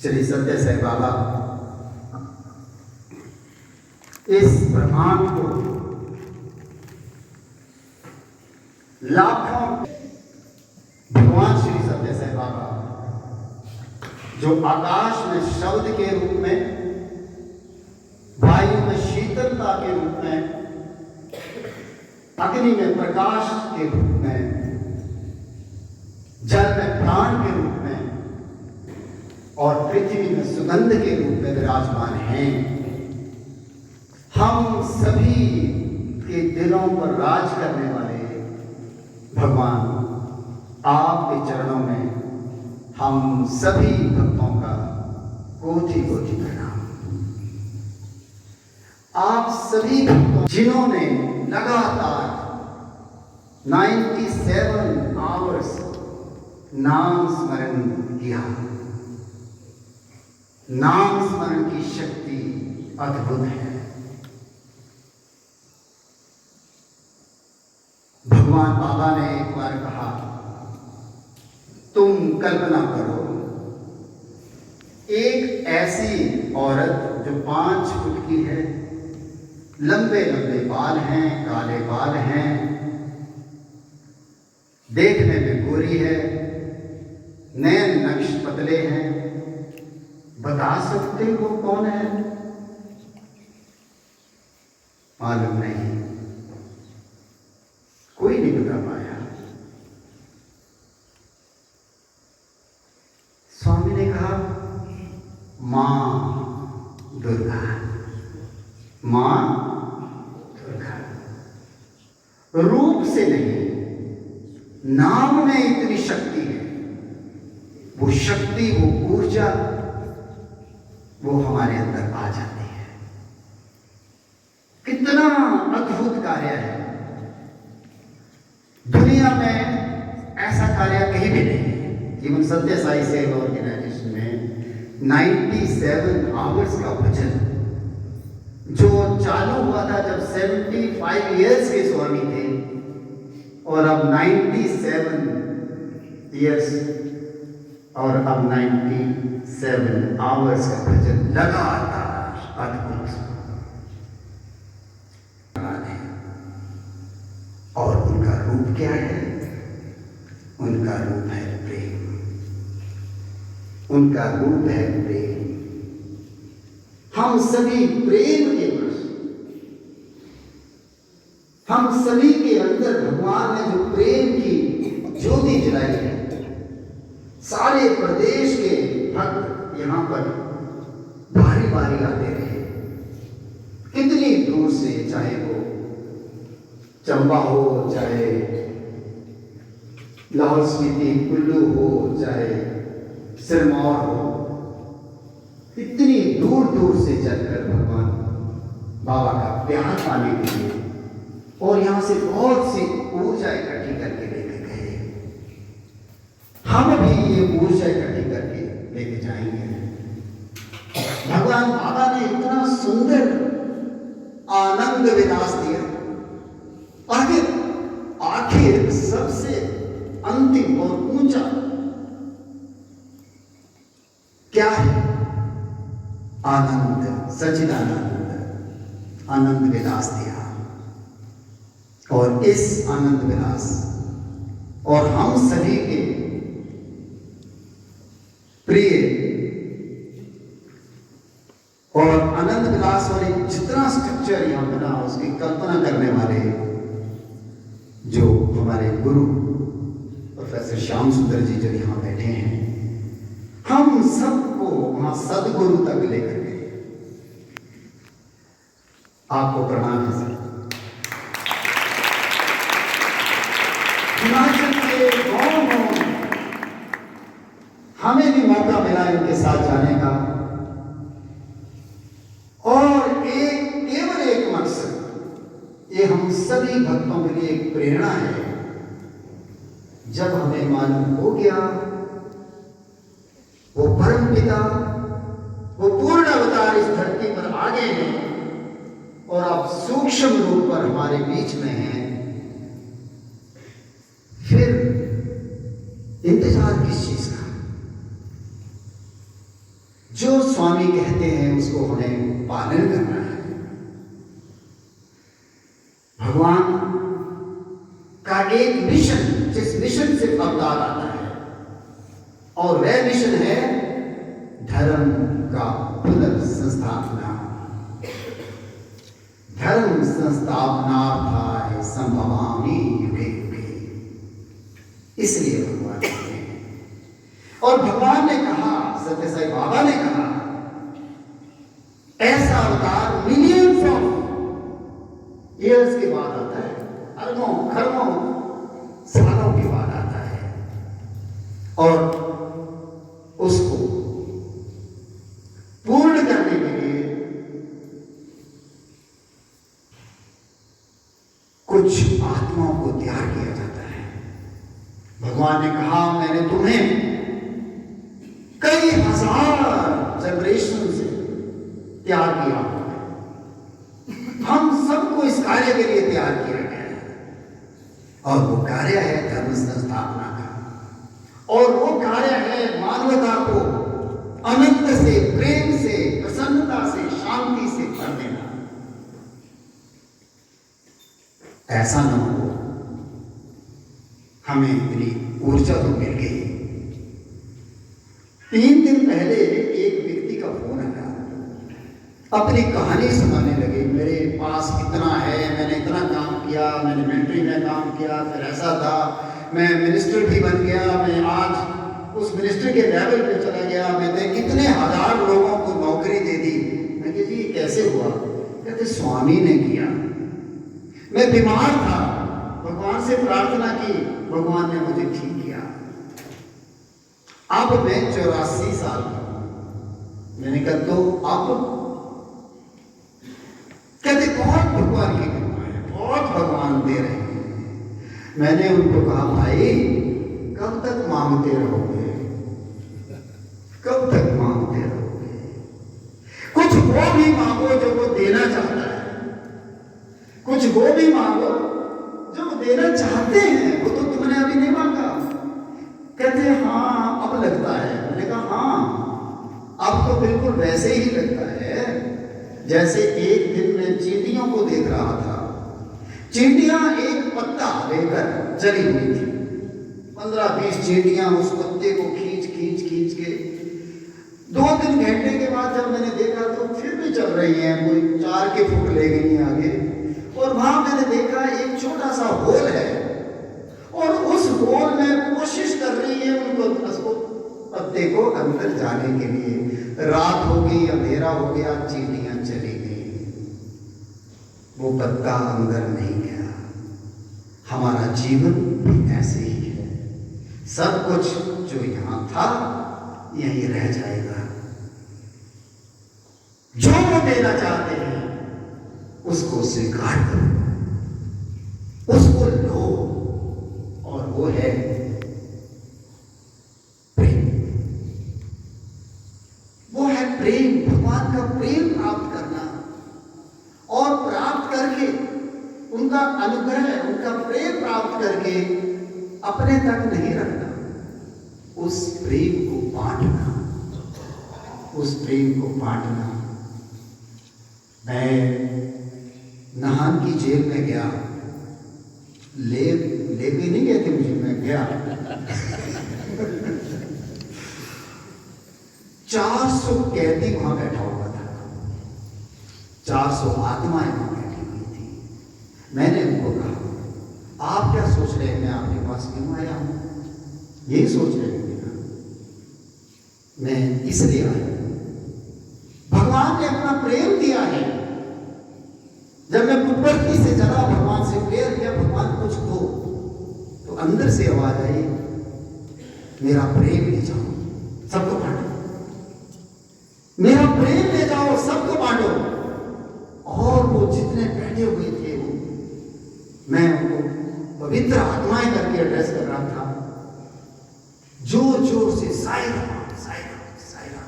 श्री सत्य साई बाबा इस ब्रह्मांड को लाखों भगवान श्री सत्य साई बाबा जो आकाश में शब्द के रूप में, वायु में शीतलता के रूप में, अग्नि में प्रकाश के रूप में, जल में प्राण के रूप में और पृथ्वी में सुगंध के रूप में विराजमान हैं। हम सभी के दिलों पर राज करने वाले भगवान आपके चरणों में हम सभी भक्तों का कोटि कोटि प्रणाम। आप सभी भक्तों जिन्होंने लगातार 97 आवर्स नाम स्मरण किया, नाम स्मरण की शक्ति अद्भुत है। भगवान बाबा ने एक बार कहा, तुम कल्पना करो एक ऐसी औरत जो 5 फुट की है, लंबे लंबे बाल हैं, काले बाल हैं, देखने में गोरी है, नैन नक्श पतले हैं। बता सकते हो कौन है? मालूम नहीं, कोई नहीं बता पाया। स्वामी ने कहा, मां दुर्गा, मां दुर्गा। रूप से नहीं, नाम में इतनी शक्ति है। वो शक्ति, वो ऊर्जा, वो हमारे अंदर आ जाती है। कितना अद्भुत कार्य है। दुनिया में ऐसा कार्य कहीं भी नहीं है। इवन सत्य साई सेवा ऑर्गेनाइजेशन में 97 आवर्स का भजन जो चालू हुआ था जब 75 इयर्स के स्वामी थे, और अब 97 इयर्स और अब 97 आवर्स का भजन लगातार अद्भुत। और उनका रूप क्या है? उनका रूप है प्रेम। उनका रूप है प्रेम। हम सभी प्रेम के वश। हम सभी के अंदर भगवान ने जो प्रेम की ज्योति जलाई है, सारे प्रदेश के भक्त यहां पर बारी बारी आते रहे। कितनी दूर से, चाहे वो चंबा हो, चाहे लाहौल स्पीति कुल्लू हो, चाहे सिरमौर हो, इतनी दूर दूर से चलकर भगवान बाबा का प्यार पाने के लिए और यहां से बहुत सी ऊर्जा इकट्ठी करके लेके गए। हम भी ये ऊर्जा इकट्ठी करके लेके जाएंगे। भगवान बाबा ने इतना सुंदर आनंद विलास दिया। आखिर सबसे अंतिम और ऊंचा क्या है? आनंद, सच्चिदानंद आनंद विलास दिया। और इस आनंद विलास और हम सभी के प्रिय और आनंद विलास और जितना स्ट्रक्चर यहां बना, उसकी कल्पना करने वाले जो हमारे गुरु प्रोफेसर श्याम सुंदर जी जो यहां बैठे हैं, हम सबको वहां सदगुरु तक लेकर गए। आपको प्रणाम है सर। हिमाचल के गांव हमें भी मौका मिला इनके साथ जाने का, और केवल एक मकसद, ये हम सभी भक्तों के लिए एक प्रेरणा है। जब हमें मालूम हो गया वो परम पिता, वो पूर्ण अवतार इस धरती पर आ गए हैं और आप सूक्ष्म रूप पर हमारे बीच में हैं, फिर इंतजार किस चीज का? जो स्वामी कहते हैं उसको हमें पालन करना है। भगवान का एक मिशन, जिस मिशन से अवतार आता है, और वह मिशन है धर्म का पुनर्संस्थापना। धर्म संस्थापनार्थाय संभवामि युगे युगे, इसलिए भगवान कहते हैं। और भगवान ने कहा, सत्य साई बाबा ने कहा, ऐसा अवतार मिलियंस ऑफ ईयर्स के बाद आता है, अरबों खरबों सालों के बाद आता है, और उसको पूर्ण करने के लिए कुछ आत्माओं को तैयार किया जाता है। भगवान ने कहा, मैंने तुम्हें कई हजार जनरेशन से तैयार किया, हम सबको इस कार्य के लिए तैयार किया गया है, और वो कार्य है धर्म संस्थापना का, और वो कार्य है मानवता को अनंत से, प्रेम से, प्रसन्नता से, शांति से भर देना। ऐसा न हो, हमें इतनी ऊर्जा तो मिल गई। 3 दिन पहले एक व्यक्ति का फोन आया, अपनी कहानी सुनाने लगे, मेरे पास इतना है, मैंने इतना काम किया, मैंने मिलिट्री में काम किया, फिर ऐसा था, मैं मिनिस्टर भी बन गया, मैं आज उस मिनिस्टर के लेवल पे चला गया, मैंने कितने हजार लोगों को नौकरी दे दी। मैं कहा, जी कैसे हुआ? कहते स्वामी ने किया। मैं बीमार था, भगवान से प्रार्थना की, भगवान ने मुझे ठीक किया। अब मैं 84 साल का हूं। मैंने कहा, तो अब? कहते बहुत भगवान की कृपा है, बहुत भगवान दे रहे हैं। मैंने उनको कहा, भाई कब तक मांगते रहोगे, कब तक मांगते रहोगे? कुछ वो भी मांगो जो वो देना चाहता है, कुछ वो भी मांगो जो वो देना चाहते हैं, वो तो तुमने अभी नहीं मांगा। कहते हाँ अब लगता है। मैंने कहा हाँ, अब तो बिल्कुल वैसे ही लगता है जैसे एक दिन मैं चींटियों को देख रहा था। चींटियां एक पत्ता लेकर चली हुई थी, 15-20 चींटियां उस पत्ते को खींच खींच खींच के 2-3 घंटे के बाद जब मैंने देखा तो फिर भी चल रही हैं, कोई 4 के फुट ले गई आगे। और वहां मैंने देखा एक छोटा सा होल है, और उस होल में कोशिश कर रही है उसको पत्ते को अंदर जाने के लिए। रात हो गई, अंधेरा हो गया, चींटियां चली गई, वो पत्ता अंदर नहीं गया। हमारा जीवन भी ऐसे ही है, सब कुछ जो यहां था यहीं रह जाएगा। जो वो देना चाहते हैं उसको स्वीकार करो, उसको लो, और वो है प्रेम। वो है प्रेम, भगवान का प्रेम प्राप्त करना, और प्राप्त करके उनका अनुग्रह, उनका प्रेम प्राप्त करके अपने तक नहीं रखना, उस प्रेम को बांटना, उस प्रेम को बांटना। मैं नाहन की जेल में गया, ले भी नहीं गए थे मुझे, मैं गया 400 कैदी वहां बैठा हुआ था, 400 आत्माएं वहां बैठी हुई थी। मैंने उनको कहा, आप क्या सोच रहे हैं मैं आपके पास क्यों आया हूं? यही सोच रहे होंगे ना, मैं इसलिए आया। भगवान ने अपना प्रेम दिया है। जब मैं पुटपर्थी से चला, भगवान से प्रेयर किया, भगवान कुछ दो, तो अंदर से आवाज आई, मेरा प्रेम ले जाओ, सबको बांटो, मेरा प्रेम ले जाओ, सबको बांटो। और वो जितने बैठे हुए थे, वो मैं उनको पवित्र आत्माएं करके एड्रेस कर रहा था, जोर जोर से साई राम साई राम साई राम।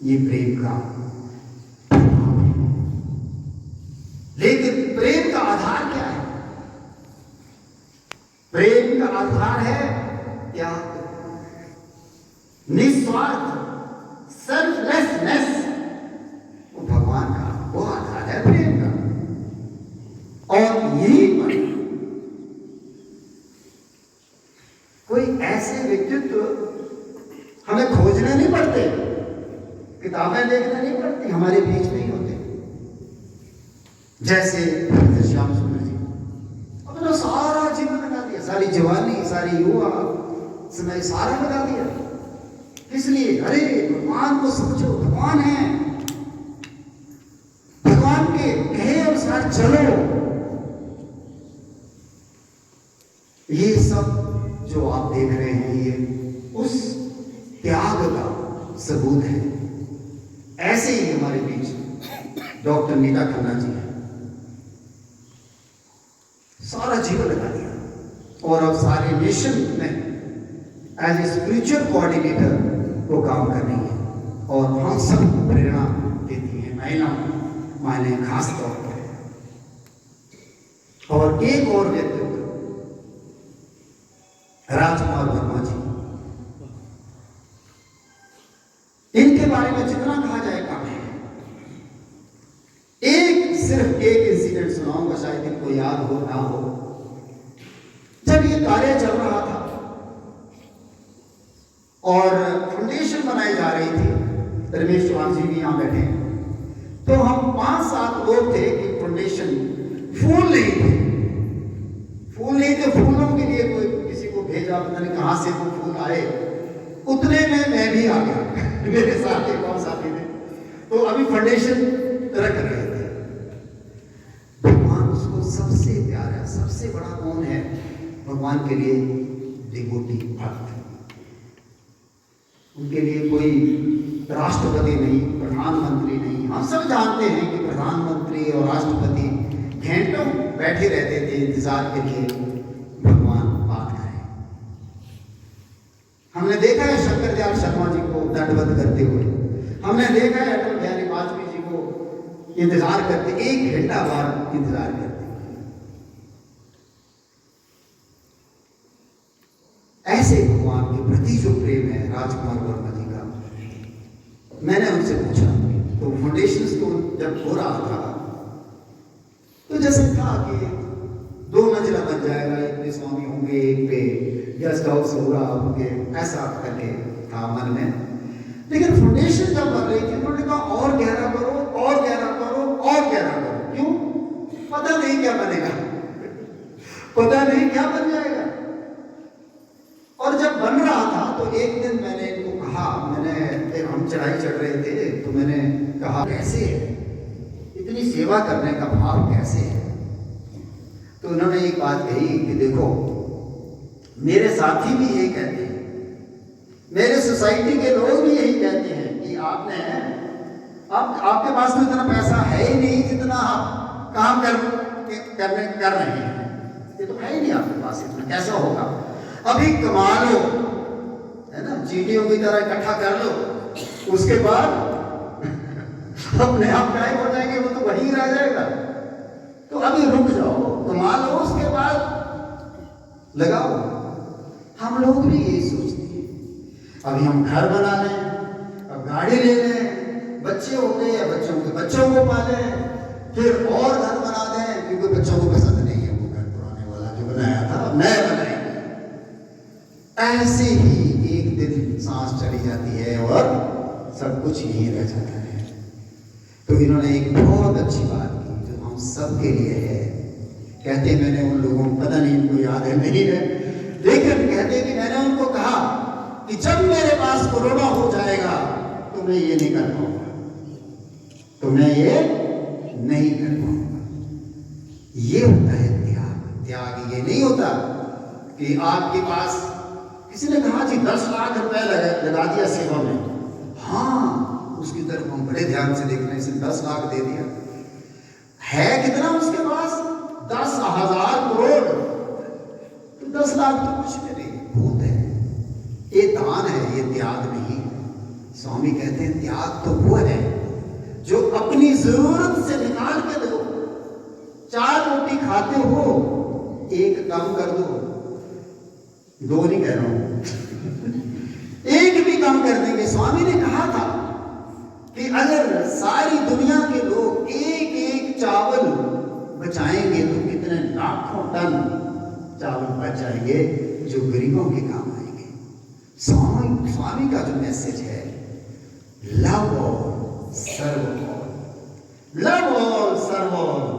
ये प्रेम का, लेकिन प्रेम का आधार क्या है? प्रेम का आधार है त्याग, निस्वार्थ ऐसे व्यक्तित्व हमें खोजने नहीं पड़ते, किताबें देखने नहीं पड़ती, हमारे बीच में ही होते। जैसे श्याम सुंदर जी अपना सारा जीवन लगा दिया, सारी जवानी, सारी युवा समय सारा लगा दिया। किस लिए? अरे भगवान को समझो, भगवान है, भगवान के कहे अनुसार चलो। ये सब जो आप देख रहे हैं ये उस त्याग का सबूत है। ऐसे ही हमारे बीच डॉक्टर नीता खन्ना जी हैं, सारा जीवन लगा दिया और अब सारे नेशन में एज ए स्पिरिचुअल कोऑर्डिनेटर वो काम कर रही है और हम सबको प्रेरणा देती है, महिलाओं माने खास तौर पर। और एक और व्यक्तित्व राजकुमार वर्मा जी, इनके बारे में जितना कहा जाए कम है। सिर्फ एक इंसिडेंट सुनाऊंगा, शायद इनको याद हो ना हो। जब ये कार्य चल रहा था और फाउंडेशन बनाई जा रही थी, रमेश चौहान जी भी यहां बैठे हैं, तो हम 5-7 लोग थे कि फाउंडेशन फूल नहीं थे, फूलों के लिए कोई किसी को भेजा, पता नहीं कहां से वो फूल आए। उतने में मैं भी आ गया मेरे साथ एक और साथी थे, तो अभी फाउंडेशन रख रहे थे। भगवान उसको सबसे प्यारा, सबसे बड़ा कौन है भगवान के लिए? डिवोटी, भक्त। उनके लिए कोई राष्ट्रपति नहीं, प्रधानमंत्री नहीं। हम सब जानते हैं कि प्रधानमंत्री और राष्ट्रपति घंटों बैठे रहते थे इंतजार के लिए भगवान बात करें। हमने देखा है शंकर दयाल शर्मा जी को दंडवत करते हुए, हमने देखा है अटल बिहारी वाजपेयी जी को इंतजार करते, 1 घंटा बाद इंतजार करते। ऐसे भगवान के प्रति जो प्रेम है राजकुमार वर्मा जी का, मैंने उनसे पूछा तो फाउंडेशन को जब हो रहा था तो जैसे था कि 2 मंजिला बन जाएगा, एक पे स्वामी होंगे, एक पे गेस्ट हाउस होगा होंगे, ऐसा करके था मन में। लेकिन फाउंडेशन जब बन रही थी उन्होंने कहा और गहरा करो, और गहरा करो, और गहरा करो। क्यों? पता नहीं क्या बनेगा, पता नहीं क्या बन जाएगा। और जब बन रहा था तो एक दिन मैंने इनको कहा, हम चढ़ाई चढ़ रहे थे तो मैंने कहा कैसे है इतनी सेवा करने का भाव, कैसे है? तो उन्होंने एक बात कही कि देखो मेरे साथी भी यही कहते हैं, मेरे सोसाइटी के लोग भी यही कहते हैं कि आपके पास तो इतना पैसा है ही नहीं जितना आप काम कर रहे हैं, ये तो है ही नहीं आपके पास, इतना कैसा होगा? अभी कमा लो, है ना, चींटियों की तरह इकट्ठा कर लो, उसके बाद अपने आप गायब हो जाएंगे, वो तो वहीं रह जाएगा। तो अभी रुक जाओ, कमा लो, उसके बाद लगाओ। हम लोग भी यही सोचते हैं, अभी हम घर बना लें, अब गाड़ी ले लें, बच्चे हो गए या बच्चों के बच्चों को पालें, फिर और घर बना दें, क्योंकि बच्चों को पसंद नहीं है वो घर पुराने वाला जो बनाया था, नया बनाएंगे। ऐसे ही एक दिन सांस चली जाती है और सब कुछ यहीं रह जाता है। तो इन्होंने एक बहुत अच्छी बात की जो हम सब के लिए है। कहते मैंने उन लोगों को, पता नहीं इनको याद है नहीं है, लेकिन कहते कि मैंने उनको कहा कि जब मेरे पास कोरोना हो जाएगा तो मैं ये नहीं कर पाऊंगा, तो मैं ये नहीं कर पाऊंगा। ये होता है त्याग। त्याग ये नहीं होता कि आपके पास, किसी ने कहा जी 10 लाख रुपए लगा दिया सेवा में, हाँ उसकी तरफ हम बड़े ध्यान से देख रहे हैं, इसने 10 लाख दे दिया, है कितना उसके पास? 10,000 करोड़। तो 10 लाख तो कुछ नहीं, बहुत है। ये दान है, ये त्याग नहीं। स्वामी कहते हैं त्याग तो वो है जो अपनी जरूरत से निकाल के दो। 4 रोटी खाते हो, 1 कम कर दो, 2 नहीं कह रहा हूं 1 भी कम कर देंगे। स्वामी ने कहा था कि अगर सारी दुनिया के लोग एक चावल बचाएंगे तो कितने लाखों टन चावल बच जाएंगे जो गरीबों के काम आएंगे। स्वामी का जो मैसेज है, लव ऑल सर्व ऑल, लव ऑल सर्व ऑल,